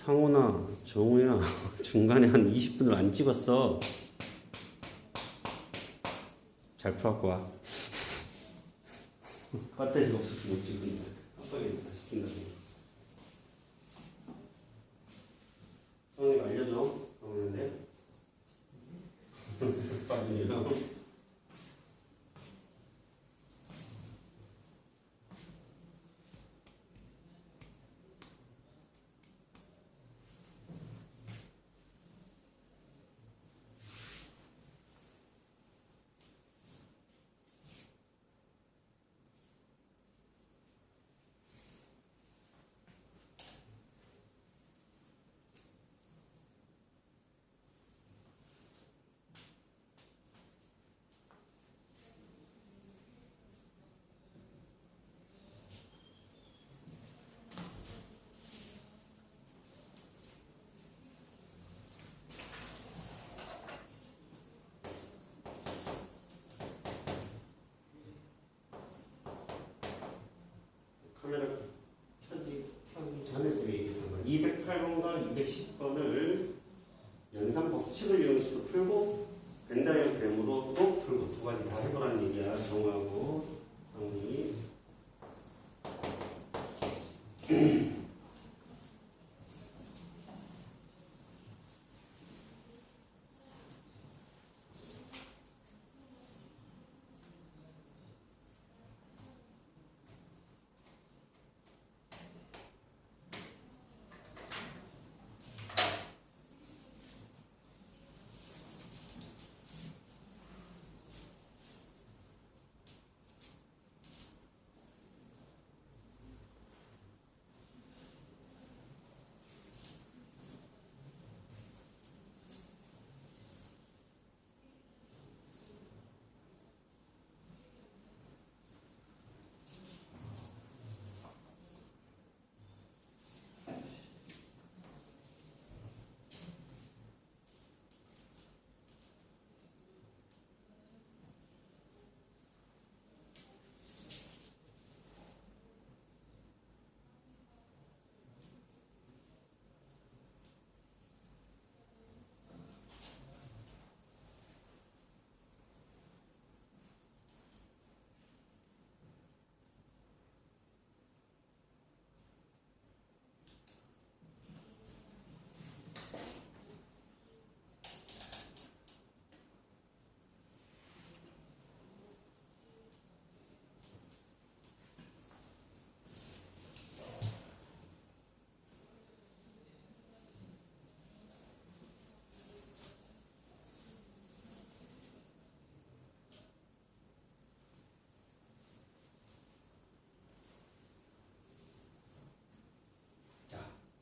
상호나 정우야 중간에 한 20분을 안 찍었어. 잘 풀어갖고 와. 배터리가 없어서 못 찍는다. 깜빡이다 시킨다. 성우님 알려줘. 그러는데 빠지네요. 카메라 켜기 전에서 얘기했던 거 208번과 210번을 연산 법칙을 이용해서도 풀고 벤다이어그램으로도 풀고 두 가지 다 해보라는 얘기야. 정하고 상훈이.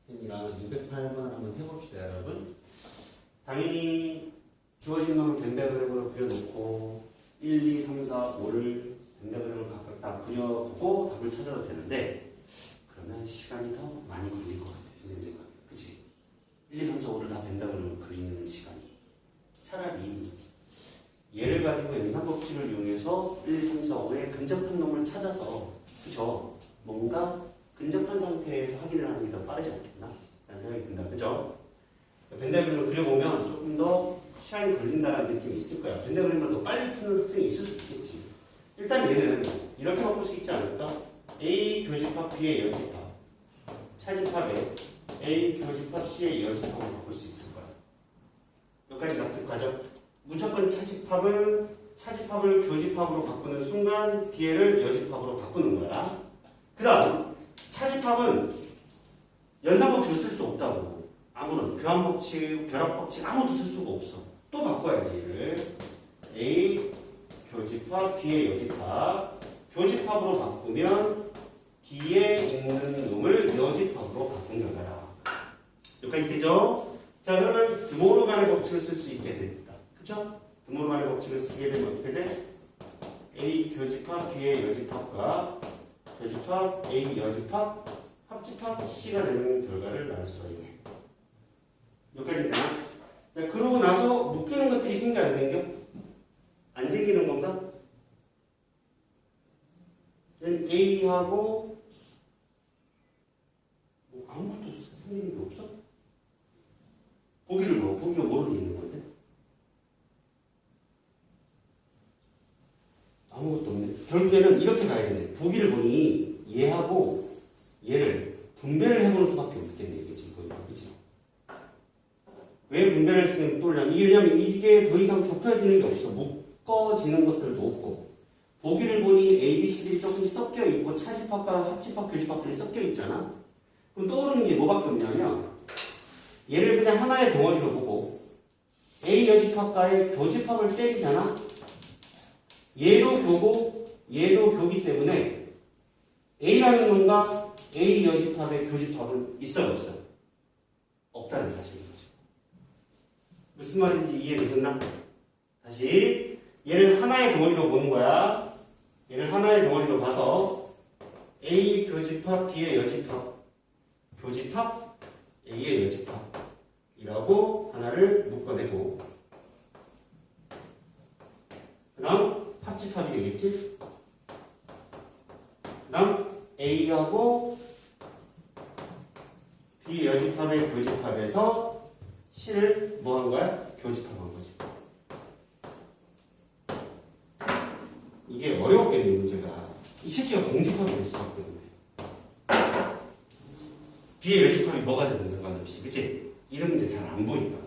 쌤이랑 208번 한번 해봅시다, 여러분. 당연히 주어진 놈을 벤다그램으로 그려놓고 1, 2, 3, 4, 5를 벤다그램을 각각 다 그려보고 답을 찾아도 되는데 그러면 시간이 더 많이 걸릴 것 같아요, 선생님들. 그치? 1, 2, 3, 4, 5를 다 벤다그램으로 그리는 시간이. 차라리 얘를 가지고 연산법칙을 이용해서 1, 2, 3, 4, 5의 근접한 놈을 찾아서, 그죠? 뭔가 근접한 상태에서 확인을 하는 게 더 빠르지 않겠나? 라는 생각이 든다. 그죠? 벤다그램을 그려보면 조금 더 시간이 걸린다는 느낌이 있을 거야. 벤다그램을 더 빨리 푸는 학생이 있을 수도 있겠지. 일단 얘는 이렇게 바꿀 수 있지 않을까? A 교집합 B의 여집합, 차집합에 A 교집합 C의 여집합을 바꿀 수 있을 거야. 여기까지 납득하죠? 무조건 차집합을 교집합으로 바꾸는 순간 뒤에를 여집합으로 바꾸는 거야. 그 다음 차집합은 연산법칙을 쓸 수 없다고. 아무런 교환법칙, 결합법칙 아무것도 쓸 수가 없어. 또 바꿔야지 얘를. A 교집합, B의 여집합. 교집합으로 바꾸면 뒤에 있는 놈을 여집합으로 바꾼 결과다. 여기까지 되죠? 자, 그러면 드모르간의 법칙을 쓸 수 있게 됩니다. 그쵸? 드모르간의 법칙을 쓰게 되면 어떻게 돼? A 교집합, B의 여집합과 교집합, A 여집합, 합집합 C가 되는 결과를 낳을 수가 있네. 여기까지 되나? 자, 그러고 나서 묶이는 것들이 생겨 안 생겨? 안 생기는 건가? A하고 뭐 아무것도 생기는 게 없어? 결국에는 이렇게 가야 되네. 보기를 보니 얘하고 얘를 분배를 해보는 수밖에 없겠네. 이게 지금 보니까. 그치? 왜 분배를 쓰는 또냐면 왜냐면 이게 더 이상 좁혀지는 게 없어. 묶어지는 것들도 없고. 보기를 보니 A, B, C들이 조금 섞여 있고 차집합과 합집합, 교집합들이 섞여 있잖아. 그럼 떠오르는 게 뭐밖에 없냐면 얘를 그냥 하나의 덩어리로 보고 A 여집합과의 교집합을 때리잖아. 얘도 교고 얘도 교기 때문에 A라는 놈과 A 여집합의 교집합은 있어요, 없어요? 없다는 사실인 거죠. 무슨 말인지 이해되셨나? 다시 얘를 하나의 덩어리로 보는 거야. 얘를 하나의 덩어리로 봐서 A 교집합, B의 여집합, 교집합, A의 여집합이라고 하나를 묶어내고 그 다음 합집합이 되겠지? 그 다음 A하고 B 여집합의 교집합에서 C를 뭐 한 거야? 교집합한 거지. 이게 어렵겠네, 문제가. 이 새끼가 공집합이 될 수밖에 없네. B의 여집합이 뭐가 되든 상관없이. 그치? 이런 문제 잘 안 보니까.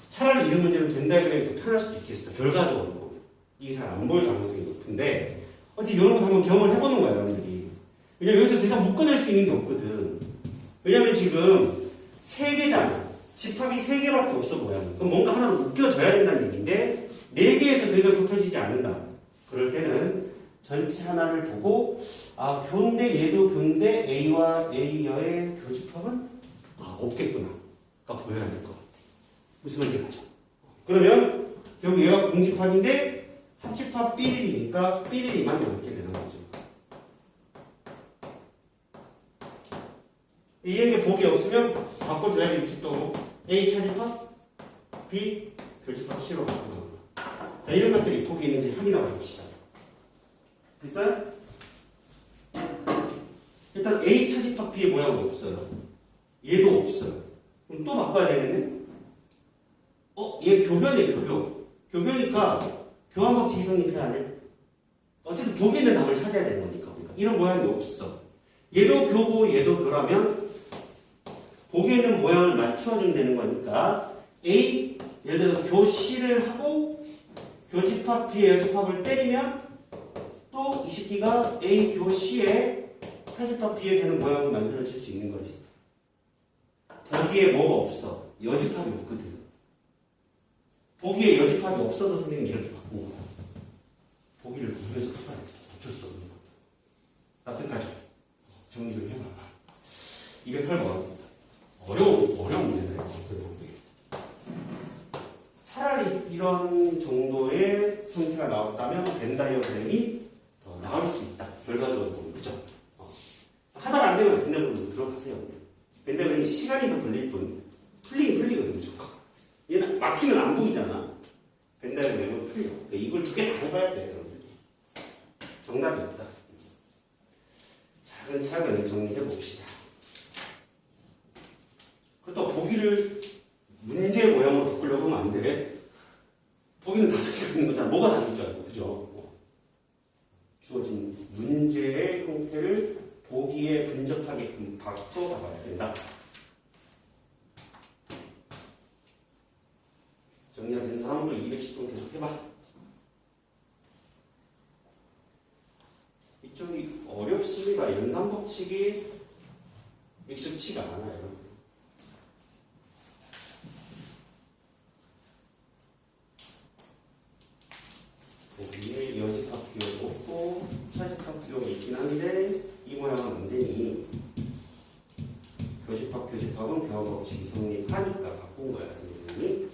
차라리 이런 문제는 된다 그러면 더 편할 수도 있겠어. 결과적으로. 이게 잘 안 보일 가능성이 높은데, 어쨌든 이런 거 한번 경험을 해보는 거야, 여러분들이. 왜냐면 여기서 더 이상 묶어낼 수 있는 게 없거든. 왜냐면 지금 3개잖아. 집합이 3개밖에 없어 보여. 그럼 뭔가 하나로 묶여져야 된다는 얘기인데, 4개에서 더 이상 좁혀지지 않는다. 그럴 때는 전체 하나를 보고, 아, 교인데 얘도 교인데 A와 A여의 교집합은 없겠구나. 가 보여야 될 것 같아. 무슨 말인지 가죠. 그러면 결국 얘가 공집합인데 합집합 B일이니까 B일이만 이렇게 되는 거죠. 이게 복이 없으면 바꿔줘야지. 또 A 차집합, B 교집합 C로 바꾸는 거. 자, 이런 것들이 복이 있는지 확인하고 봅시다. 됐어요? 일단 A 차집합 B의 모양은 없어요. 얘도 없어요. 그럼 또 바꿔야 되겠네? 얘 교변이에요, 교교. 교교니까 교환 법칙이 성립해야 돼. 어쨌든 복이 있는 답을 찾아야 되는 거니까. 우리가. 이런 모양이 없어. 얘도 교고 얘도 교라면 복이 있는 모양을 맞추어주면 되는 거니까 A, 예를 들어 교 C를 하고 교집합 B의 여집합을 때리면 또 이 새끼가 A 교 C의 차집합 B에 되는 모양을 만들어질 수 있는 거지. 보기에 뭐가 없어? 여집합이 없거든. 보기에 여집합이 없어서 선생님이 이렇게 바꾼 거야. 보기를 보면서 풀어야지. 어쩔 수 없는 거. 납득하죠? 정리 좀 해봐. 208번. 어려운 문제네. 차라리 이런 정도의 형태가 나왔다면 벤 다이어그램이 더 나올 수 있다. 결과적으로 보면. 그죠? 하다가 안 되면 벤 다이어그램으로 들어가세요. 벤 다이어그램이 시간이 더 걸릴 뿐 풀리거든요. 무조건. 얘는 막히면 안 보이잖아. 벤 다이어그램은 풀려. 그러니까 이걸 2개 다 해봐야 돼. 여러분들이. 정답이 없다. 차근차근 정리해 봅시다. 또 보기를 문제 모양으로 바꾸려고 하면 안 돼. 보기는 5개가 있는 거잖아. 뭐가 다른 줄 알고. 그죠? 주어진 문제의 형태를 보기에 근접하게끔 바꿔 가봐야 된다. 정리가 된 사람으로 210분 계속 해봐. 이쪽이 어렵습니다. 연산법칙이 익숙치가 않아요. 보기에 여집합 기호가 없고 차집합 기호가 있긴 한데 이 모양은 안 되니 교집합, 교집합은 교합법칙이 성립하니까 바꾼 거야, 선생님이.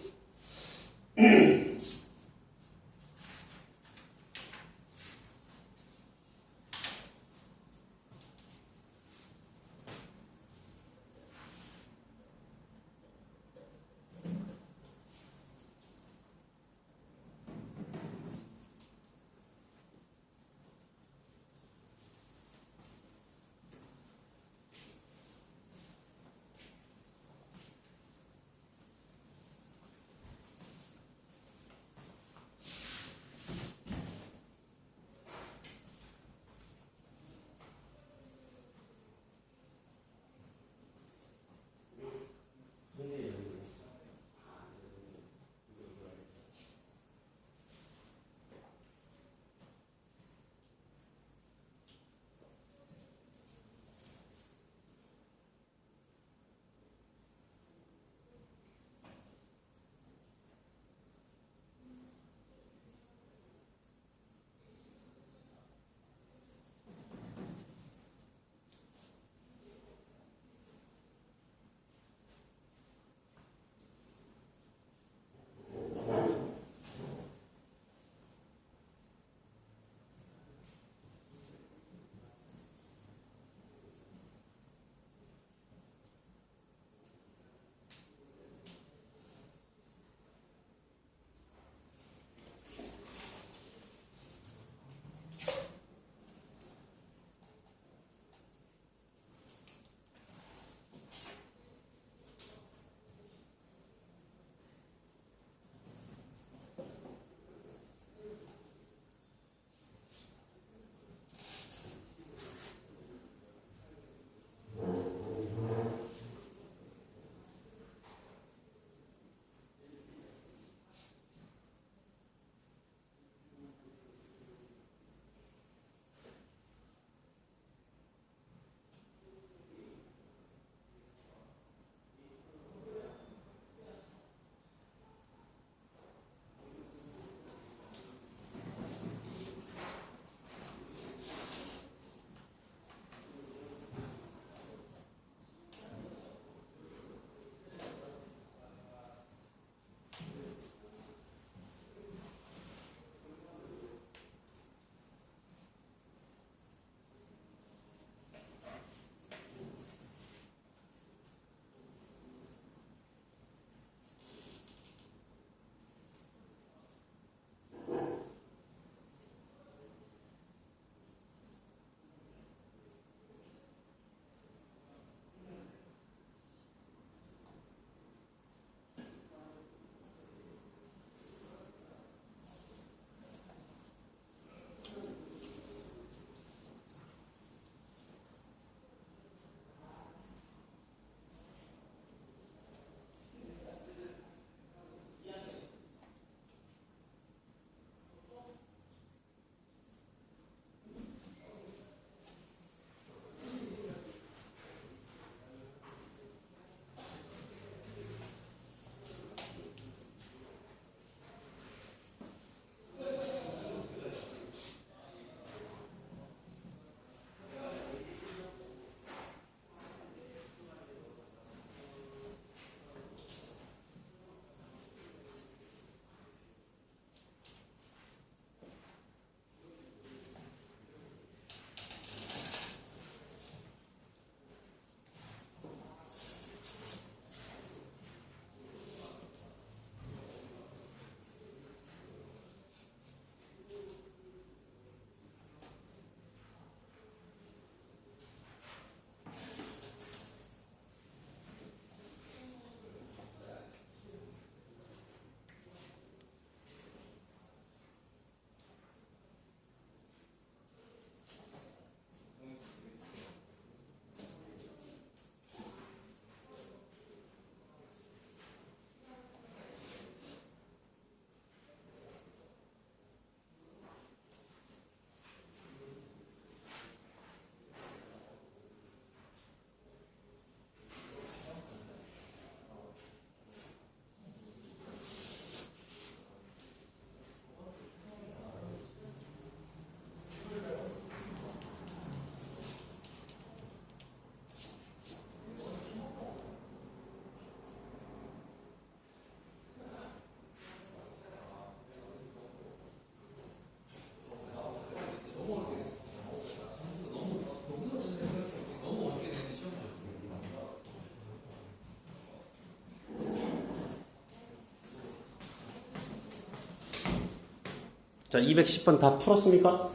자, 210번 다 풀었습니까?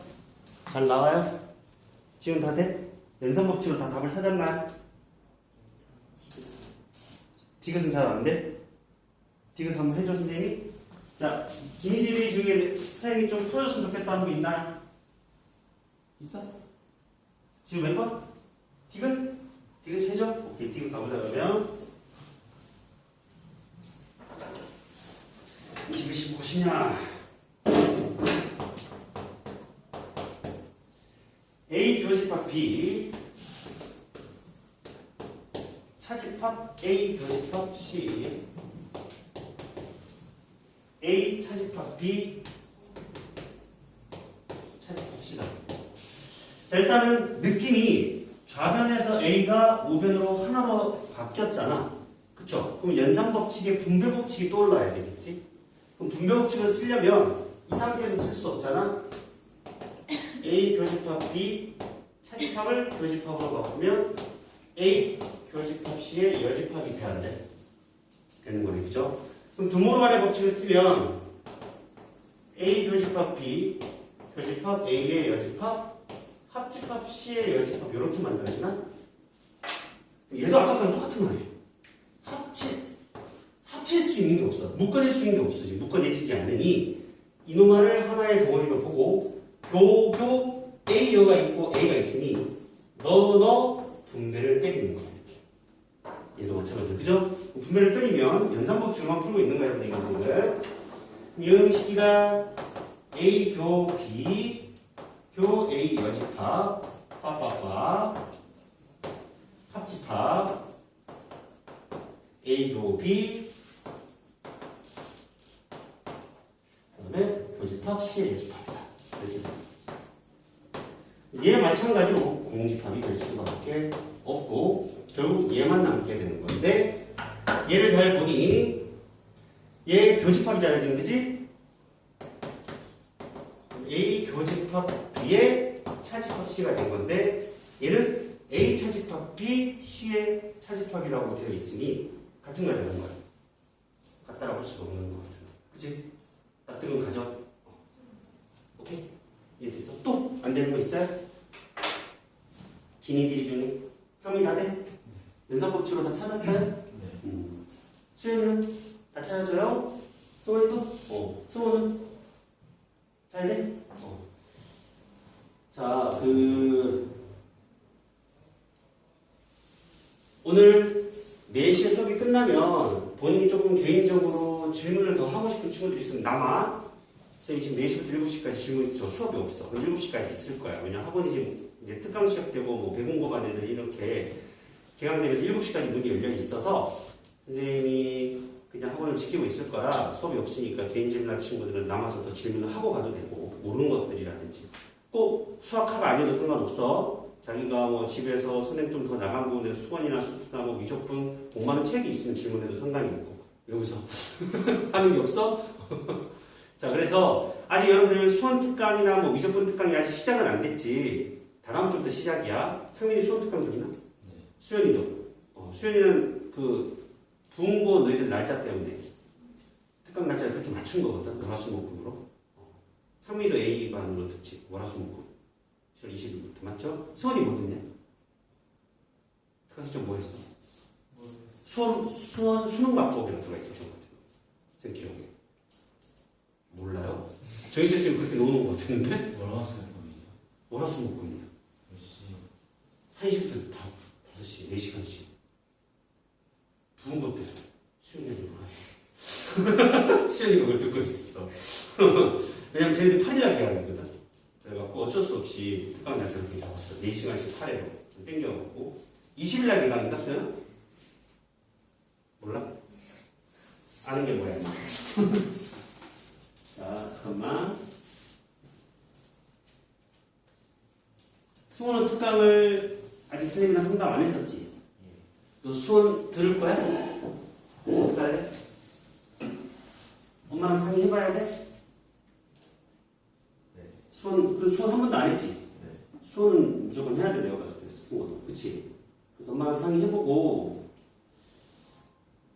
잘 나와요? 지금 다 돼? 연산법칙으로 다 답을 찾았나요? 디귿은 잘 안 돼? 디귿 한번 해줘 선생님이. 자, 기니들이 중에 선생님이 좀 풀어줬으면 좋겠다는 거 있나요? 있어? 지금 몇 번? 디귿? 디귿 해줘? 오케이, 디귿 가보자 그러면. 디귿이 무엇이냐? A 교집합 B 차집합 A 교집합 C A 차집합 B 차집합 C다. 자, 일단은 느낌이 좌변에서 A가 우변으로 하나로 바뀌었잖아. 그쵸? 그럼 연산법칙의 분배법칙이 떠올라야 되겠지? 그럼 분배법칙을 쓰려면 이 상태에서 쓸 수 없잖아. A 교집합 B 차집합을 교집합으로 바꾸면 A 교집합 C의 여집합이 돼야 돼. 되는 거네, 그죠? 그럼 드모르간의 법칙을 쓰면 A 교집합 B 교집합 A의 여집합 합집합 C의 여집합 이렇게 만들어지나? 얘도 아까랑 똑같은 거예요. 합칠 수 있는 게 없어. 묶어낼 수 있는 게 없어. 지금 묶어내지지 않으니 이놈아를 하나의 덩어리로 보고 교교 A여가 있고 A가 있으니 너 분배를 때리는 거야. 이렇게. 얘도 마찬가지로. 그죠? 분배를 때리면 연산법칙만 풀고 있는 거야, 선생님 지금. 이 형식이가 A 교 B 교 A 여집합 빠빠빠 합집합 A 교 B 그다음에 교집합 C의 여집합이다. 얘 마찬가지로 공집합이 될 수밖에 없고 결국 얘만 남게 되는 건데 얘를 잘 보니 얘 교집합이잖아 지금, 그치? A 교집합 B의 차집합 C가 된 건데 얘는 A 차집합 B C의 차집합이라고 되어 있으니 같은 걸 되는 거야. 같다라고 할 수가 없는 것 같은데, 그치? 납득은 가져. 오케이? 이해됐어? 또 안 되는 거 있어요? 기니들이 중에 성이 다 돼? 연산법칙으로 다 찾았어요? 네. 수현이는 다 찾아줘요? 승원이도? 승원은? 잘 돼? 자, 오늘 4시에 수업이 끝나면 본인이 조금 개인적으로 질문을 더 하고 싶은 친구들이 있으면 남아. 선생님 지금 4시부터 7시까지 질문, 저 수업이 없어. 그럼 7시까지 있을 거야. 왜냐 학원이 지금 이제 특강 시작되고 뭐 배공고반 애들 이렇게 개강되면서 7시까지 문이 열려 있어서 선생님이 그냥 학원을 지키고 있을 거라 수업이 없으니까 개인 질문할 친구들은 남아서 더 질문을 하고 가도 되고 모르는 것들이라든지 꼭 수학화가 아니어도 상관없어. 자기가 뭐 집에서 선생님 좀 더 나간 부분에 수원이나 수투나 뭐 미적분 공부하는 책이 있으면 질문해도 상관이 없고 여기서 하는 게 없어? 자, 그래서 아직 여러분들 수원 특강이나 뭐 미적분 특강이 아직 시작은 안 됐지. 다다음 주부터 시작이야. 상민이 수원 특강 들었나? 네. 수연이도. 수연이는 그 부은고 너희들 날짜 때문에 특강 날짜를 그렇게 맞춘 거거든. 월화수목금으로. 상민이도 A반으로 듣지. 월화수목금. 7월 20일부터 맞죠? 수원이 뭐 듣냐? 특강 시점 뭐 했어? 수원 수능방법이라고 들어가 있었던 것 같아요. 제 기억에. 몰라요? 저희 선생님 그렇게 놓는 것 같았는데? 월화수목금이야. 몇 시? 1시부터 5시, 4시간씩. 부은 것 때문에 수연이가 몰라요. 수연이가 그걸 듣고 있어. 왜냐면 쟤네들이 8일날 계약이거든. 그래갖고 어쩔 수 없이 특강 날짜를 이렇게 잡았어. 4시간씩 8회로 좀 땡겨갖고 20일날 개강인가 수연아? 몰라? 아는 게 뭐야 임마. 자, 잠깐만. 수원은 특강을 아직 선생님이랑 상담 안 했었지? 너 수원 들을 거야? 어떻게 할래? 엄마랑 상의해봐야 돼? 네. 수원 한 번도 안 했지? 네. 수원은 무조건 해야 돼, 내가 봤을 때. 승호도. 그치? 그래서 엄마랑 상의해보고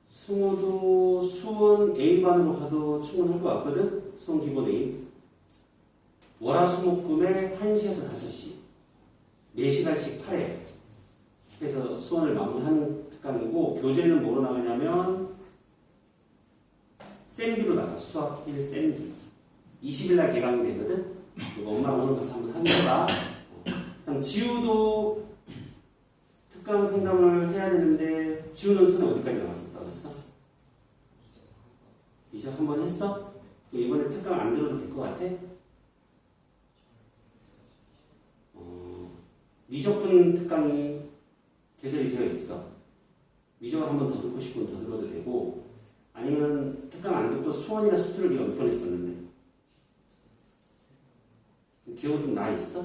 승호도 수원 A반으로 가도 충분할 것 같거든? 수원 기본 A. 월화수목금에 1시에서 5시 4시간씩 8회 해서 수원을 마무리하는 특강이고 교재는 뭐로 나가냐면 쌤기로 나가. 수학 1 쌤기 20일 날 개강이 되거든. 이거 엄마랑 오늘 가서 한번 하면서 그다음 지우도 특강 상담을 해야 되는데 지우는 선에 어디까지 나갔어? 이제 한번 했어? 이번에 특강 안 들어도 될 것 같아? 미적분 특강이 개설이 되어 있어. 미적을 한 번 더 듣고 싶으면 더 들어도 되고 아니면 특강 안 듣고 수원이나 수투를 네가 몇 번 했었는데 기억이 좀 나 있어?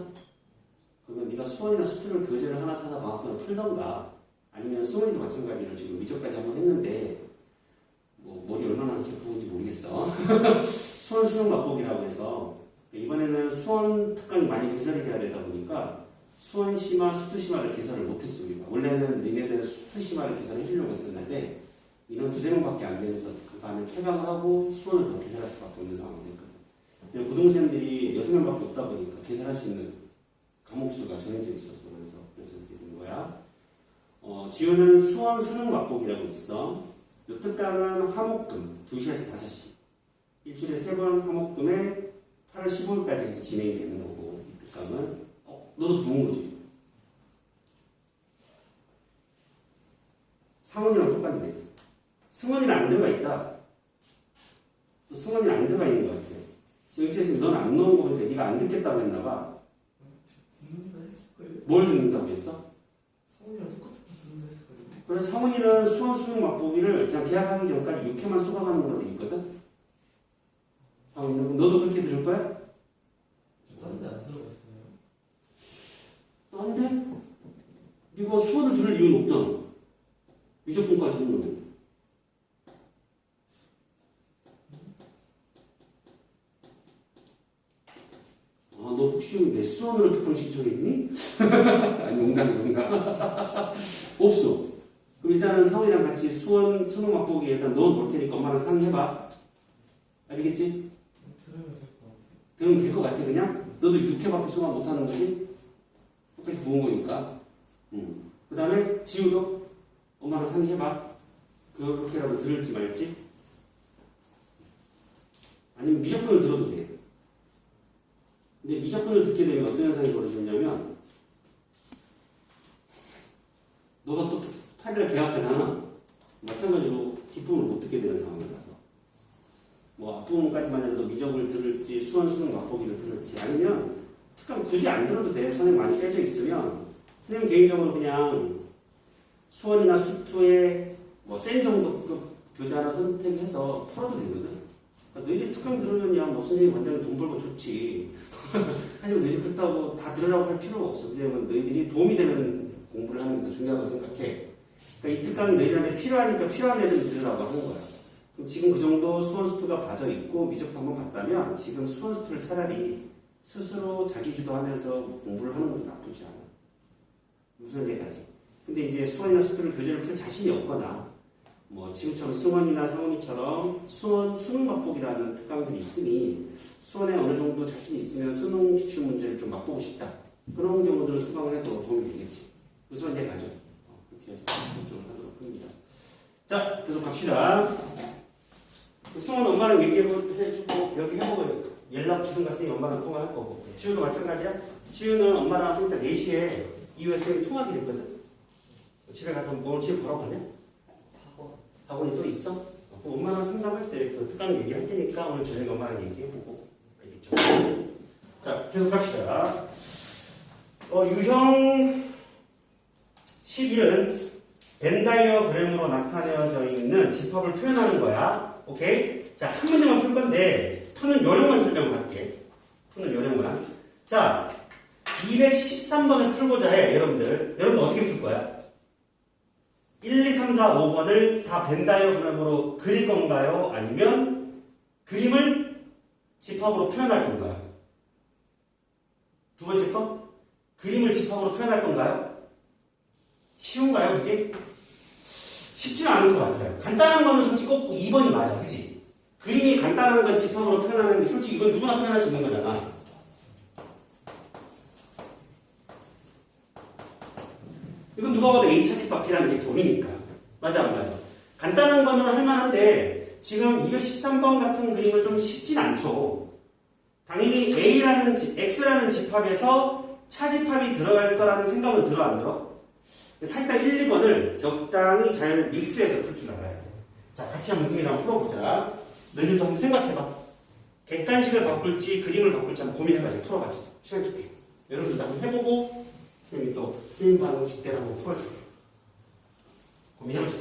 그러면 네가 수원이나 수투를 교재를 하나 사다 방학도를 풀던가 아니면 수원이도 마찬가지로 지금 미적까지 한 번 했는데 뭐 머리 얼마나 깊은지 모르겠어. 수원 수능 맛보기라고 해서 이번에는 수원 특강이 많이 개설이 돼야 되다 보니까 수원시마, 수투시마를 개설을 못했어 우리가. 원래는 니네들 수투시마를 개설해 주려고 했었는데 인원 2~3명밖에 안 되면서 그 반을 폐강을 하고 수원을 더 개설할 수밖에 없는 상황이 됐거든. 부동생들이 6명밖에 없다 보니까 개설할 수 있는 과목 수가 정해져 있어서 그래서 이렇게 된 거야. 지우는 수원 수능 맛보기라고 있어. 이 특강은 화목금 2시에서 5시 일주일에 3번 화목금에 8월 15일까지 해서 진행이 되는 거고 이 특강은 너도 부은 거지. 상원이랑 똑같네. 승원이는 안 들어가 있다. 또 승원이는 안 들어가 있는 것 같아. 지금 의체쌤이 너는 안 넣은 거 보니까 네가 안 듣겠다고 했나 봐. 듣는다 했을걸요? 뭘 듣는다고 했어? 성훈이랑 똑같은 거 듣는다 했을걸요? 그래서 상원이는 수원 수능 맛보기를 그냥 계약하기 전까지 6회만 수강하는 걸로 돼 있거든. 상원이는 너도 그렇게 들을 거야? 딴 데 안 들어갔어요. 안 돼? 네가 수원을 들을 이유는 없잖아. 미적분까지 했는데. 너 혹시 내 수원으로 특강 신청했니? 아니 농담. 없어. 그럼 일단은 상훈이랑 같이 수원 수능 맛보기 일단 넣어놓을 테니까 엄마랑 상의해봐. 알겠지? 들으면 될 것 같아요. 그러면 될 것 같아 그냥? 너도 6회밖에 수강 못하는 거지? 똑같이 부은 거니까. 그 다음에 지우도 엄마랑 상의해봐. 그렇게라도 들을지 말지. 아니면 미적분을 들어도 돼. 근데 미적분을 듣게 되면 어떤 현상이 벌어지냐면 너가 또 8일날 계약하잖아. 마찬가지로 뒷부분을 못 듣게 되는 상황이라서 뭐 앞부분까지만 해도 미적을 들을지 수원 수능 맛보기를 들을지 아니면 특강 굳이 안 들어도 돼. 선생님 많이 깨져 있으면 선생님 개인적으로 그냥 수원이나 수투에 뭐 센 정도급 교재 하나 선택해서 풀어도 되거든. 그러니까 너희들이 특강 들으면야 뭐 선생님 원장님 돈 벌고 좋지. 하지만 너희들이 그렇다고 다 들으라고 할 필요가 없어. 선생님은 너희들이 도움이 되는 공부를 하는 게 더 중요하다고 생각해. 그러니까 이 특강이 너희들한테 필요하니까 필요한 애들 들으라고 하는 거야. 그럼 지금 그 정도 수원 수투가 봐져 있고 미적도 한번 봤다면 지금 수원 수투를 차라리 스스로 자기 주도하면서 공부를 하는 것도 나쁘지 않아. 무슨 얘기까지. 근데 이제 수원이나 수투를 교재를 풀 자신이 없거나 뭐 지금처럼 승원이나 상원이처럼 수원 수능 맛보기라는 특강들이 있으니 수원에 어느 정도 자신이 있으면 수능 기출 문제를 좀 맛보고 싶다. 그런 경우들은 수강을 해도 도움이 되겠지. 무슨 얘기 가죠. 그렇게 해서 결정을 하도록 합니다. 자, 계속 갑시다. 승원 엄마랑 얘기해주고 여기 해보고 연락 주든가 선생님 엄마랑 통화할 거고 지우도 마찬가지야. 지우는 엄마랑 좀 이따 4시에 이후에 선생님 통화하기로 했거든. 집에 가서 오늘 집에 보러 가냐? 학원이 또 있어? 엄마랑 상담할 때 그 특강 얘기할 테니까 오늘 저녁에 엄마랑 얘기해보고 알겠죠? 자, 계속 갑시다. 유형 11은 벤다이어그램으로 나타내어져 있는 집합을 표현하는 거야. 오케이? 자, 한 문제만 풀 건데 푸는 요령만 설명할게. 푸는 요령만. 자, 213번을 풀고자 해, 여러분들. 여러분 어떻게 풀 거야? 1, 2, 3, 4, 5번을 다 벤다이어그램으로 그릴 건가요? 아니면 그림을 집합으로 표현할 건가요? 두 번째 거? 그림을 집합으로 표현할 건가요? 쉬운가요, 그게? 쉽지는 않을 것 같아요. 간단한 거는 솔직히 꼭 2번이 맞아, 그치? 그림이 간단한 건 집합으로 표현하는데 솔직히 이건 누구나 표현할 수 있는 거잖아. 누가 봐도 A 차집합이라는 게 보이니까. 맞아 안 맞아? 간단한 거는 할만한데 지금 213번 같은 그림은 좀 쉽진 않죠. 당연히 A라는 X라는 집합에서 차집합이 들어갈 거라는 생각은 들어 안 들어? 사실상 1, 2번을 적당히 잘 믹스해서 풀 줄 알아야 돼. 자, 같이 한번 승리를 한번 풀어보자. 너희들도 한번 생각해봐. 객관식을 바꿀지 그림을 바꿀지 한번 고민해가지고 풀어가지고 시간 줄게. 여러분들도 한번 해보고 선생님이 또 쓰임 방식대로 한번 풀어줄게. 고민해보자.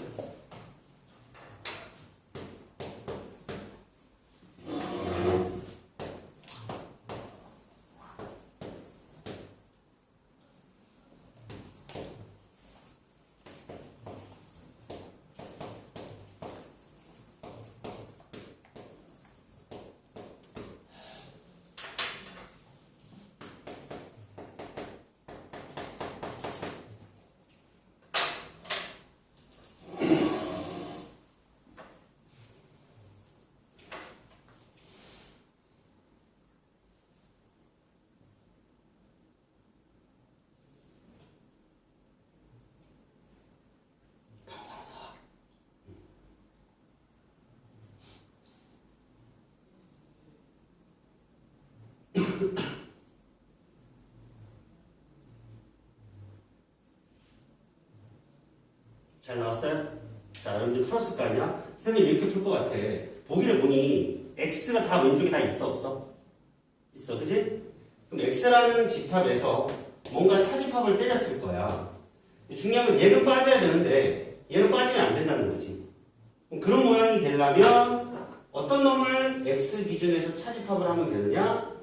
잘 나왔어요? 자, 여러분들 풀었을 거 아니야? 선생님이 이렇게 풀 것 같아. 보기를 보니 X가 다 왼쪽에 다 있어 없어? 있어, 그치? 그럼 X라는 집합에서 뭔가 차집합을 때렸을 거야. 중요한 건 얘는 빠져야 되는데 얘는 빠지면 안 된다는 거지. 그럼 그런 모양이 되려면 어떤 놈을 X 기준에서 차집합을 하면 되느냐?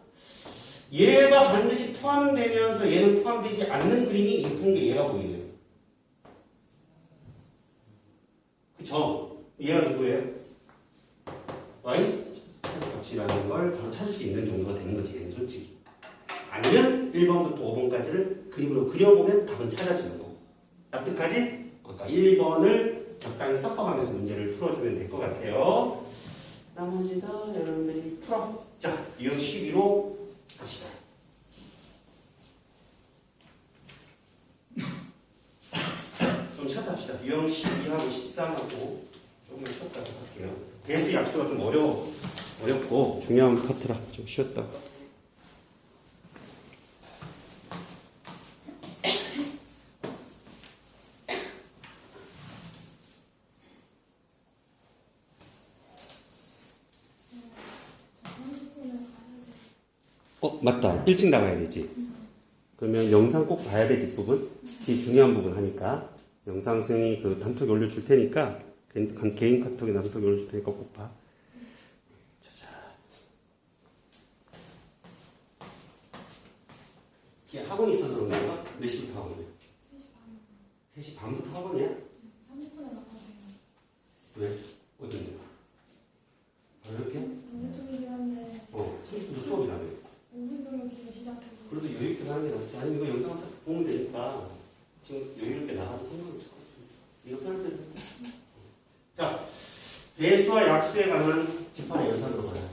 얘가 반드시 포함되면서 얘는 포함되지 않는 그림이 예쁜 게 얘가 보이네요. 그쵸? 얘가 누구예요? Y? 값이라는 걸 바로 찾을 수 있는 정도가 되는 거지, 얘는 솔직히. 아니면 1번부터 5번까지를 그림으로 그려보면 답은 찾아지는 거고. 납득하지? 아까 1, 2번을 적당히 섞어가면서 문제를 풀어주면 될 것 같아요. 나머지도 여러분들이 풀어. 자, 유형 12로 갑시다. 좀 쉬었다 합시다. 유형 12하고 13하고 조금만 쉬었다 할게요. 배수 약수가 좀 어렵고 중요한 파트라 좀 쉬었다. 맞다. 일찍 나가야 되지. 그러면 영상 꼭 봐야 돼, 뒷부분. 이 중요한 부분 하니까. 영상 선생님이 그 단톡에 올려줄 테니까, 개인 카톡에 단톡에 올려줄 테니까 꼭 봐. 자자. 뒤에 학원이 있어서 그런 건가? 몇 시부터 학원이야? 3시 반부터 학원이야? 30분에 나가세요. 왜? 어딘데? 이렇게? 반대쪽이긴 한데 30분도 수업이라며. 우리별로 뒤에 시작해서 그래도 여유있게 하는 게 낫지. 아니, 이거 영상 딱 보면 되니까. 지금 여유있게 나가도 상관없을 것 같은데. 이거 편할 때. 자, 배수와 약수에 관한 집합의 연산으로 가요.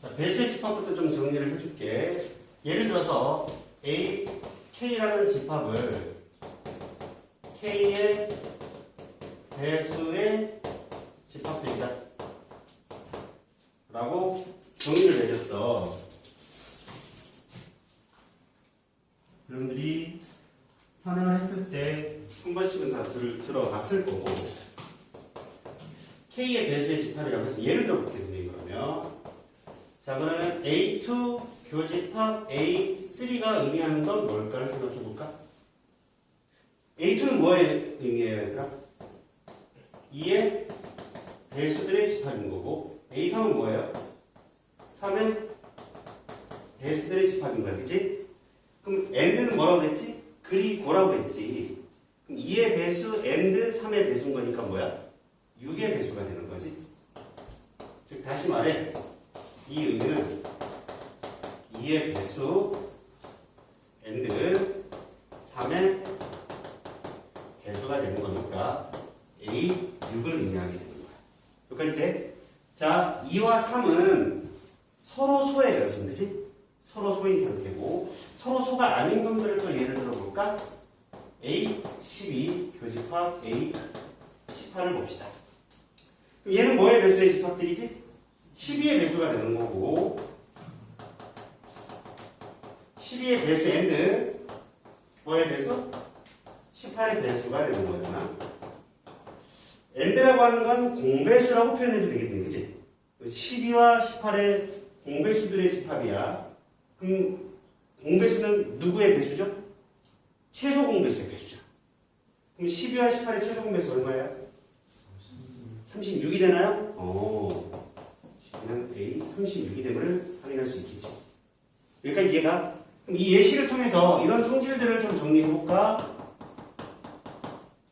자, 배수의 집합부터 좀 정리를 해줄게. 예를 들어서 A, K라는 집합을 K의 배수의 집합입니다. 라고 정의를 내렸어. 여러분들이 선행을 했을 때 한 번씩은 다 들어봤을 거고 K의 배수의 집합이라고 해서 예를 들어 보겠습니다. 그러면 자, 그러면 A2 교집합 A3가 의미하는 건 뭘까를 생각해 볼까? A2는 뭐에 의미해요, 얘들아? 2의 배수들의 집합인 거고 A3은 뭐예요? 3의 배수들의 집합인 거야, 그치? 그럼 AND는 뭐라고 그랬지? 그리고라고 했지. 그럼 2의 배수 AND 3의 배수인 거니까 뭐야? 6의 배수가 되는 거지. 즉 다시 말해 이 의미는 2의 배수 AND 3의 배수가 되는 거니까 A 6을 의미하게 되는 거야. 여기까지 돼? 자, 2와 3은 그지? 서로 소인 상태고 서로 소가 아닌 놈들을 또 예를 들어볼까? A12 교집합 A18을 봅시다. 그럼 얘는 뭐의 배수의 집합들이지? 12의 배수가 되는 거고 12의 배수 and 뭐의 배수? 18의 배수가 되는 거잖아. and라고 하는 건 공배수라고 표현해도 되겠네, 그치? 12와 18의 공배수들의 집합이야. 그럼 공배수는 누구의 배수죠? 최소 공배수의 배수죠. 그럼 12와 18의 최소 공배수 얼마예요? 36이 되나요? 12는 A 36이 됨을 확인할 수 있겠지. 여기까지 이해가? 그럼 이 예시를 통해서 이런 성질들을 좀 정리해볼까?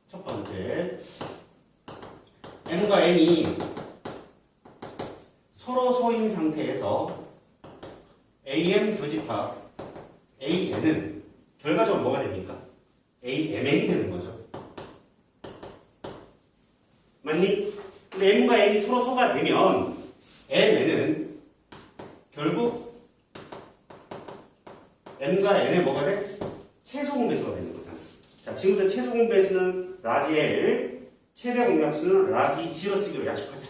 첫 번째, M과 N이 서로 소인 상태에서 AM 교집합 AN은 결과적으로 뭐가 됩니까? AMN이 되는 거죠. 맞니? 근데 M과 N이 서로 소가 되면 MN은 결국 M과 N의 뭐가 돼? 최소 공배수가 되는 거잖아. 자, 지금부터 최소 공배수는 라지 L, 최대 공약수는 라지 G로 쓰기로 약속하자.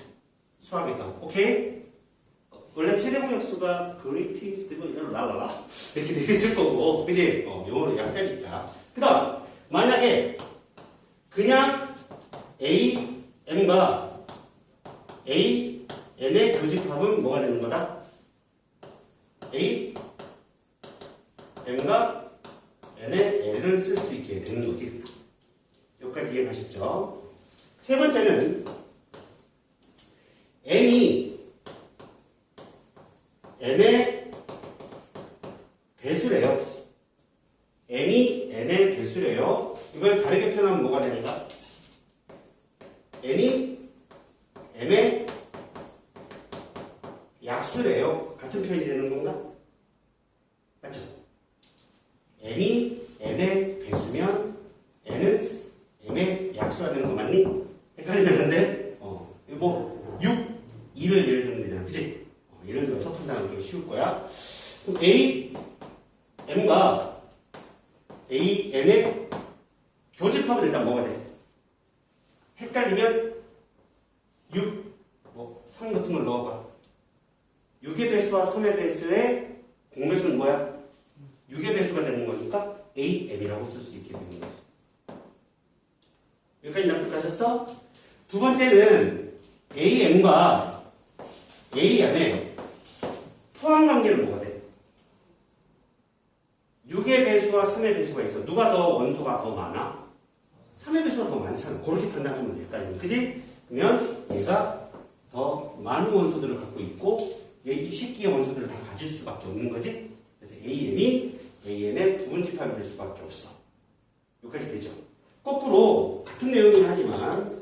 수학에서. 오케이? 원래 최대 공약수가 greatest 랄랄라 이렇게 되어 있을 거고, 그지? 영어로 약자니까. 그 다음, 만약에 그냥 A, M과 A, N의 교집합은 뭐가 되는 거다? A, M과 N의 L을 쓸 수 있게 되는 거지. 여기까지 이해가셨죠? 세 번째는 N이 N의 배수래요. N이 N의 배수래요. 이걸 다르게 표현하면 뭐가 되는가? N이 M의 약수래요. 같은 표현이 되는 건가? 맞죠? M이 N의 배수면 N은 M의 약수가 되는 거 맞니? 헷갈리면 안 돼? 이거 6, 2를 예를 들면 되잖아. 그치? 예를 들어서 판단하는 게 쉬울 거야. 그럼 A, M과 A, N의 교집합은 일단 뭐가 돼? 헷갈리면 6, 3 같은 걸 넣어봐. 6의 배수와 3의 배수의 공배수는 뭐야? 6의 배수가 되는 거니까 A, M이라고 쓸 수 있게 되는 거지. 여기까지 납득하셨어? 두 번째는 A, M과 A 안에 포함관계는 뭐가 돼? 6의 배수와 3의 배수가 있어. 누가 더 원소가 더 많아? 3의 배수가 더 많잖아. 그렇게 판단하면 될까? 그지? 그러면 얘가 더 많은 원소들을 갖고 있고 이 새끼의 원소들을 다 가질 수밖에 없는 거지? 그래서 AM이 AN의 부분 집합이 될 수밖에 없어. 여기까지 되죠? 거꾸로 같은 내용이긴 하지만